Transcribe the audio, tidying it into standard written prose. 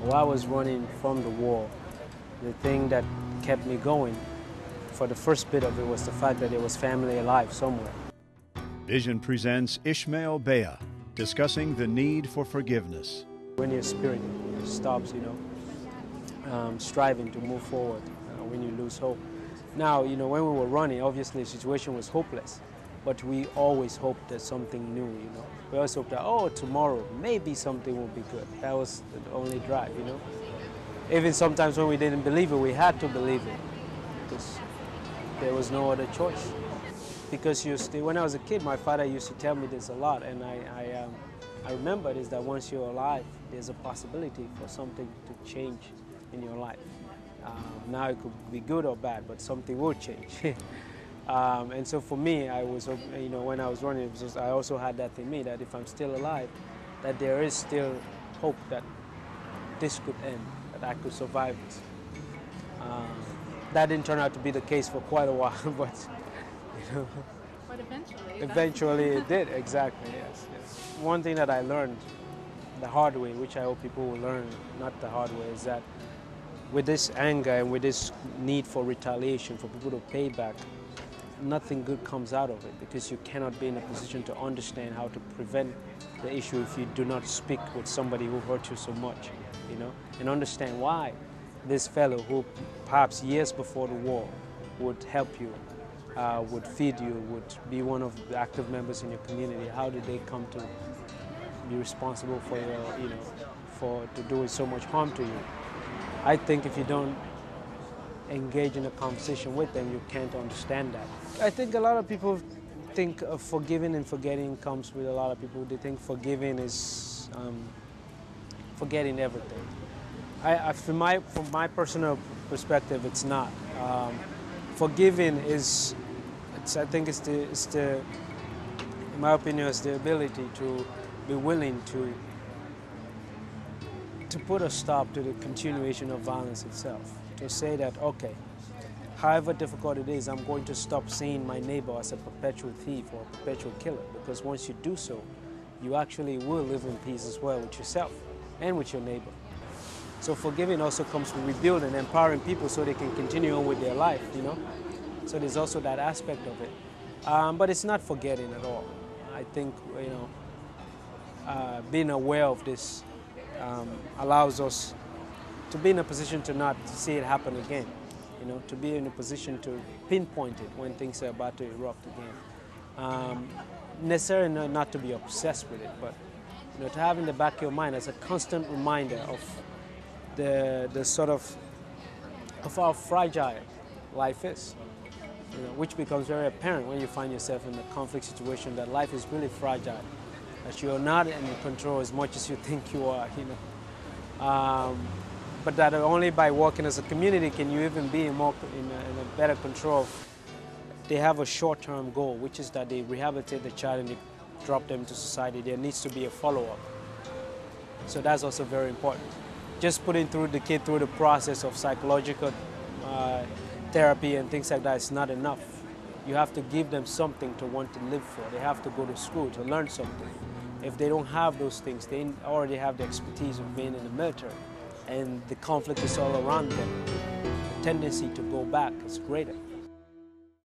While I was running from the war, the thing that kept me going for the first bit of it was the fact that there was family alive somewhere. Vision presents Ishmael Beah, discussing the need for forgiveness. When your spirit stops, striving to move forward, when you lose hope. Now, when we were running, obviously the situation was hopeless, but we always hoped that something new, We always hoped that, tomorrow, maybe something will be good. That was the only drive, Even sometimes when we didn't believe it, we had to believe it, because there was no other choice. Because when I was a kid, my father used to tell me this a lot, and I remember is that once you're alive, there's a possibility for something to change in your life. Now it could be good or bad, but something will change. And so for me, I was, when I was running, I also had that in me, that if I'm still alive, that there is still hope that this could end, that I could survive this. That didn't turn out to be the case for quite a while, but But eventually. Eventually it did, exactly, yes. One thing that I learned the hard way, which I hope people will learn not the hard way, is that with this anger and with this need for retaliation, for people to pay back, nothing good comes out of it, because you cannot be in a position to understand how to prevent the issue if you do not speak with somebody who hurt you so much, and understand why this fellow who perhaps years before the war would help you, would feed you, would be one of the active members in your community, how did they come to be responsible for your, for doing so much harm to you? I think if you don't engage in a conversation with them, you can't understand that. I think a lot of people think of forgiving and forgetting comes with a lot of people. They think forgiving is forgetting everything. From my personal perspective, it's not. Forgiving is, I think it's the, in my opinion, it's the ability to be willing to put a stop to the continuation of violence itself. To say that, okay, however difficult it is, I'm going to stop seeing my neighbor as a perpetual thief or a perpetual killer, because once you do so, you actually will live in peace as well with yourself and with your neighbor. So forgiving also comes from rebuilding, empowering people so they can continue on with their life, So there's also that aspect of it. But it's not forgetting at all. I think, being aware of this allows us to be in a position to not see it happen again, to be in a position to pinpoint it when things are about to erupt again. Necessarily not to be obsessed with it, but to have in the back of your mind as a constant reminder of the sort of how fragile life is, which becomes very apparent when you find yourself in a conflict situation, that life is really fragile, that you're not in control as much as you think you are, but that only by working as a community can you even be in a better control. They have a short-term goal, which is that they rehabilitate the child and they drop them into society. There needs to be a follow-up. So that's also very important. Just putting the kid through the process of psychological therapy and things like that is not enough. You have to give them something to want to live for. They have to go to school to learn something. If they don't have those things, they already have the expertise of being in the military, and the conflict is all around them. The tendency to go back is greater.